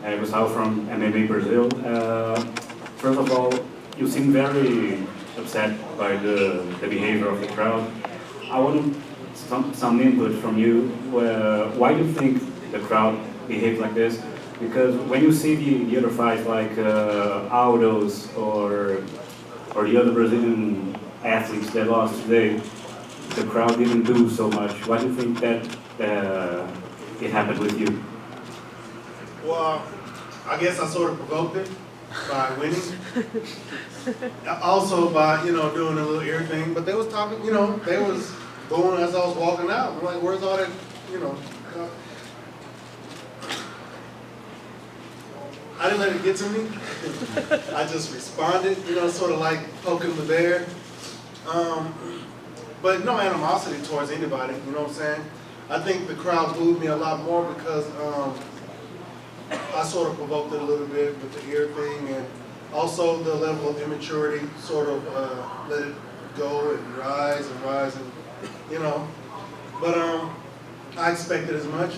Gustavo from MMA Brazil. First of all, you seem very upset by the behavior of the crowd. I want some input from you. Why do you think the crowd behaves like this? Because when you see the other fights like Aldo's or the other Brazilian athletes that lost today, the crowd didn't do so much. Why do you think that it happened with you? Well, I guess I sort of provoked it by winning. Also by, doing a little ear thing. But they was talking, they was going as I was walking out. I'm like, where's all that, I didn't let it get to me. I just responded, sort of like poking the bear. But no animosity towards anybody, you know what I'm saying? I think the crowd booed me a lot more because I sort of provoked it a little bit with the ear thing, and also the level of immaturity sort of let it go and rise, and But I expected as much.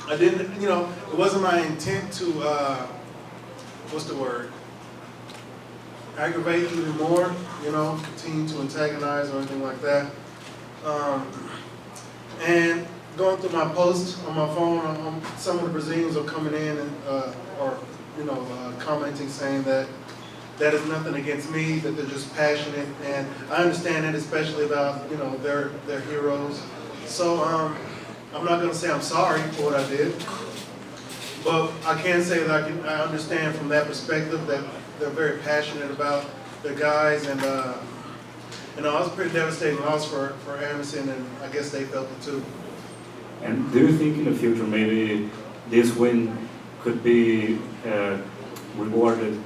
I didn't, it wasn't my intent to, what's the word? Aggravate even more, continue to antagonize or anything like that. And going through my posts on my phone, some of the Brazilians are coming in and commenting saying that is nothing against me, that they're just passionate, and I understand that, especially about their heroes. So I'm not going to say I'm sorry for what I did, but I can say that I understand from that perspective that they're very passionate about their guys, and it was a pretty devastating loss for Anderson, and I guess they felt it too. And do you think in the future maybe this win could be rewarded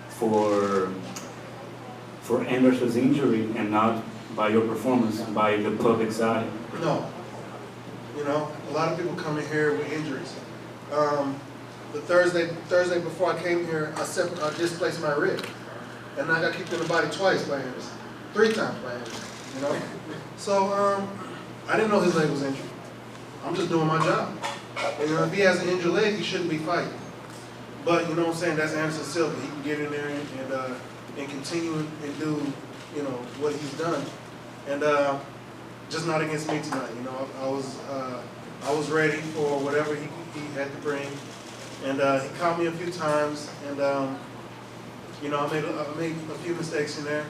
for Anderson's injury and not by your performance, by the public's eye? No. A lot of people come in here with injuries. The Thursday before I came here, I displaced my rib, and I got kicked in the body twice by Anderson, 3 times by Anderson. So I didn't know his leg was injured. I'm just doing my job. And, if he has an injured leg, he shouldn't be fighting. But you know what I'm saying? That's Anderson Silva. He can get in there and continue and do what he's done. And just not against me tonight. I was ready for whatever he had to bring. And he caught me a few times, and I made a few mistakes in there.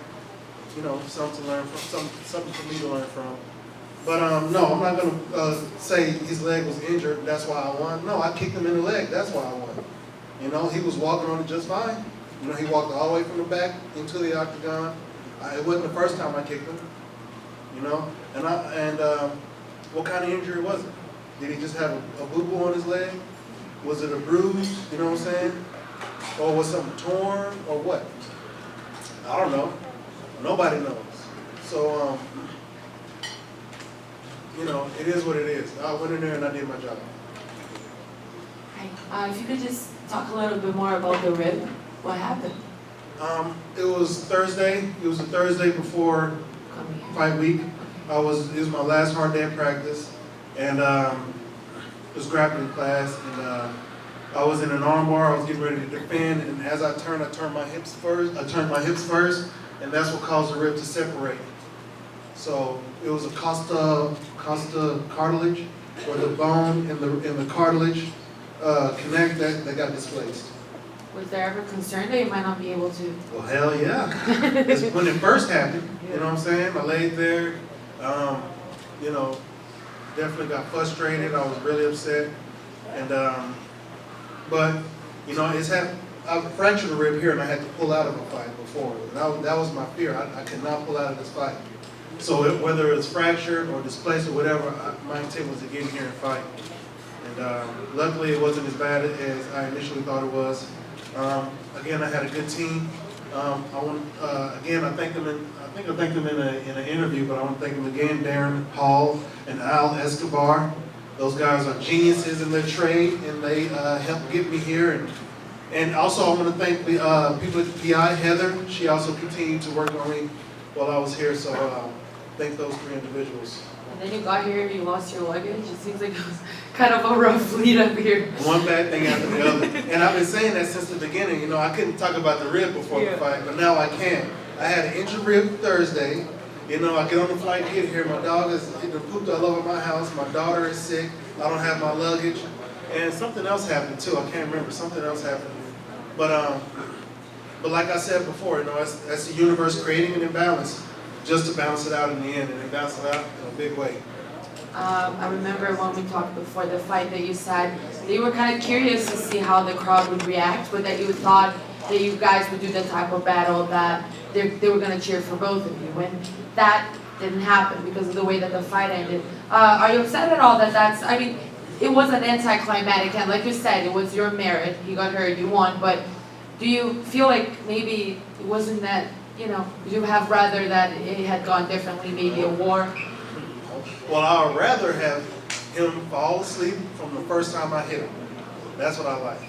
Something to learn from, something for me to learn from. But no, I'm not going to say his leg was injured, that's why I won. No, I kicked him in the leg, that's why I won. He was walking on it just fine. He walked all the way from the back into the octagon. It wasn't the first time I kicked him. And what kind of injury was it? Did he just have a boo-boo on his leg? Was it a bruise, you know what I'm saying? Or was something torn, or what? I don't know. Nobody knows. So, it is what it is. I went in there and I did my job. Hi. If you could just talk a little bit more about the rib, what happened? It was Thursday. It was the Thursday before fight week. It was my last hard day of practice, and it was grappling class, and I was in an arm bar. I was getting ready to defend, and as I turned my hips first. And that's what caused the rib to separate. So it was a costa cartilage, where the bone and the cartilage connect, that got displaced. Was there ever concern that you might not be able to? Well, hell yeah. When it first happened, you know what I'm saying? I laid there, definitely got frustrated. I was really upset. And, but, I fractured a rib here, and I had to pull out of a fight before. That was my fear. I could not pull out of this fight. So whether it's fractured or displaced or whatever, my intent was to get in here and fight. And luckily, it wasn't as bad as I initially thought it was. Again, I had a good team. I thanked them in an interview, but I want to thank them again, Darren Hall and Al Escobar. Those guys are geniuses in their trade, and they helped get me here. And also, I want to thank the people at PI, Heather. She also continued to work on me while I was here. So thank those 3 individuals. And then you got here, you lost your luggage. It seems like it was kind of a rough lead up here. One bad thing after the other. And I've been saying that since the beginning. You know, I couldn't talk about the rib before the fight, but now I can. I had an injured rib Thursday. You know, I get on the flight, get here. My dog is pooped all over my house. My daughter is sick. I don't have my luggage. And something else happened too. I can't remember. Something else happened. But like I said before, you know, that's the universe creating an imbalance just to balance it out in the end, and it balanced it out in a big way. I remember when we talked before the fight that you said that you were kind of curious to see how the crowd would react, but that you thought that you guys would do the type of battle that they were going to cheer for both of you. When that didn't happen because of the way that the fight ended, are you upset at all that that's, I mean, it was an anticlimactic end. Like you said, it was your merit. He got hurt, you won, but do you feel like maybe it wasn't that, you know, you have rather that it had gone differently, maybe a war? Well, I would rather have him fall asleep from the first time I hit him. That's what I like.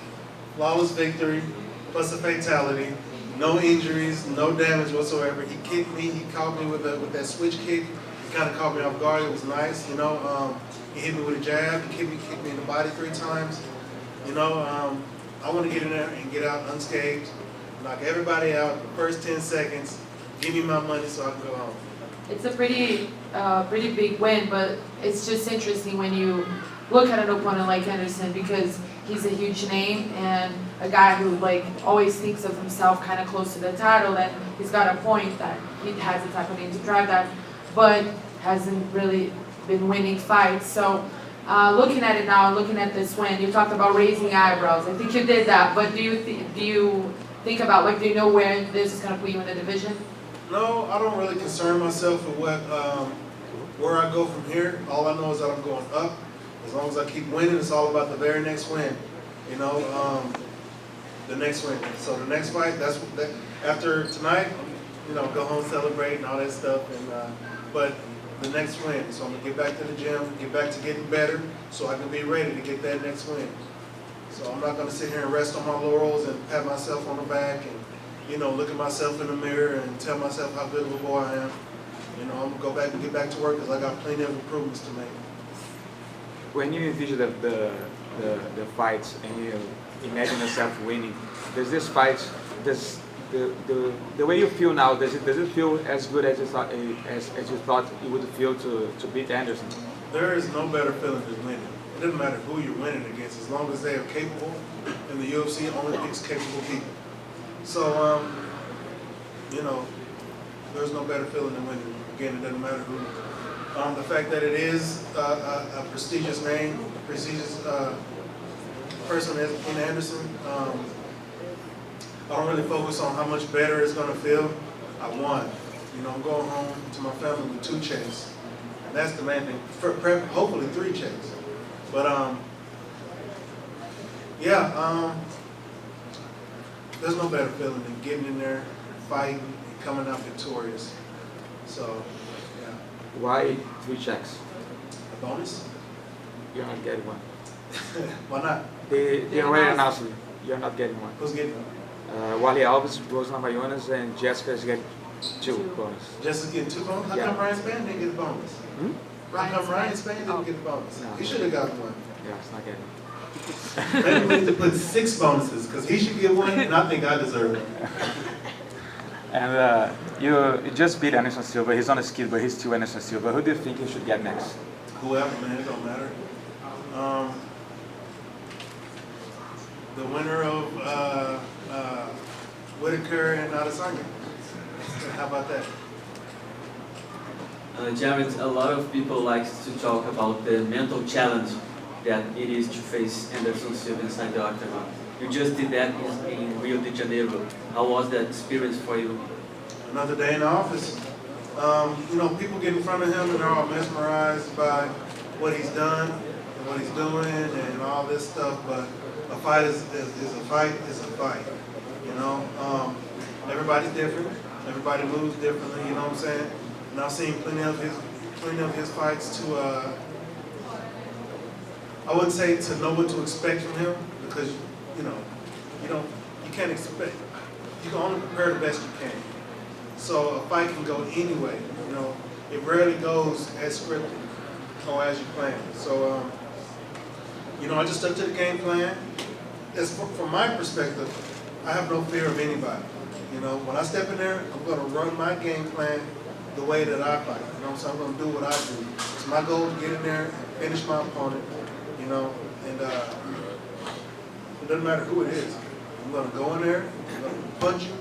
Flawless victory, plus a fatality, no injuries, no damage whatsoever. He kicked me, he caught me with that switch kick. He kind of caught me off guard, it was nice, you know. He hit me with a jab, he kicked me in the body 3 times. You know, I want to get in there and get out unscathed, knock everybody out the first 10 seconds, give me my money so I can go home. It's a pretty big win, but it's just interesting when you look at an opponent like Anderson because he's a huge name and a guy who like always thinks of himself kind of close to the title, and he's got a point that he has the type of name to drive that, but hasn't really been winning fights. So looking at it now and looking at this win, you talked about raising eyebrows. I think you did that, but do you think about, like, do you know where this is going to put you in the division? No, I don't really concern myself with where I go from here. All I know is that I'm going up. As long as I keep winning, it's all about the very next win. You know, the next win. So the next fight, after tonight, you know, go home, celebrate, and all that stuff. And but the next win. So I'm gonna get back to the gym, get back to getting better, so I can be ready to get that next win. So I'm not gonna sit here and rest on my laurels and pat myself on the back and, you know, look at myself in the mirror and tell myself how good of a boy I am. You know, I'm gonna go back and get back to work because I got plenty of improvements to make. When you envision the fights and you imagine yourself winning, does this fight, the way you feel now, does it feel as good as you thought you would feel to beat Anderson? There is no better feeling than winning. It doesn't matter who you're winning against, as long as they are capable. And the UFC only picks capable people. So, you know, there's no better feeling than winning. Again, it doesn't matter who. The fact that it is a prestigious name, a prestigious person in Anderson, I don't really focus on how much better it's going to feel. I won. You know, I'm going home to my family with 2 checks. And that's the main thing. Hopefully 3 checks. But, yeah, there's no better feeling than getting in there, fighting, and coming out victorious. So, yeah. Why 3 checks? A bonus? You're not getting one. Why not? They already announced it. You're not getting one. Who's getting one? Wally Alves, Rose Namajunas, and Jessica is getting 2 bonus. Jessica's getting 2 bonus? How Yeah. come Ryan Spann didn't get a bonus? How come Ryan Spann didn't get a bonus? No. He should have got one. Yeah, it's not getting one. Maybe we need to put 6 bonuses, because he should get one, and I think I deserve it. And you just beat Anderson Silva. He's on a skid, but he's still Anderson Silva. Who do you think you should get next? Whoever, man, it don't matter. The winner of Whitaker and Adesanya. How about that? Jared, a lot of people like to talk about the mental challenge that it is to face Anderson Silva inside the octagon. You just did that in Rio de Janeiro. How was that experience for you? Another day in the office. You know, people get in front of him and they're all mesmerized by what he's done and what he's doing and all this stuff, but a fight is a fight is a fight. You know, everybody's different. Everybody moves differently. You know what I'm saying? And I've seen plenty of his fights to. I wouldn't say to know what to expect from him because you can't expect. You can only prepare the best you can. So a fight can go anyway. You know, it rarely goes as scripted. or as you plan. So, you know, I just stuck to the game plan. From my perspective, I have no fear of anybody. You know, when I step in there, I'm going to run my game plan the way that I fight. You know, so I'm going to do what I do. It's my goal to get in there and finish my opponent. You know, and it doesn't matter who it is. I'm going to go in there, I'm going to punch you,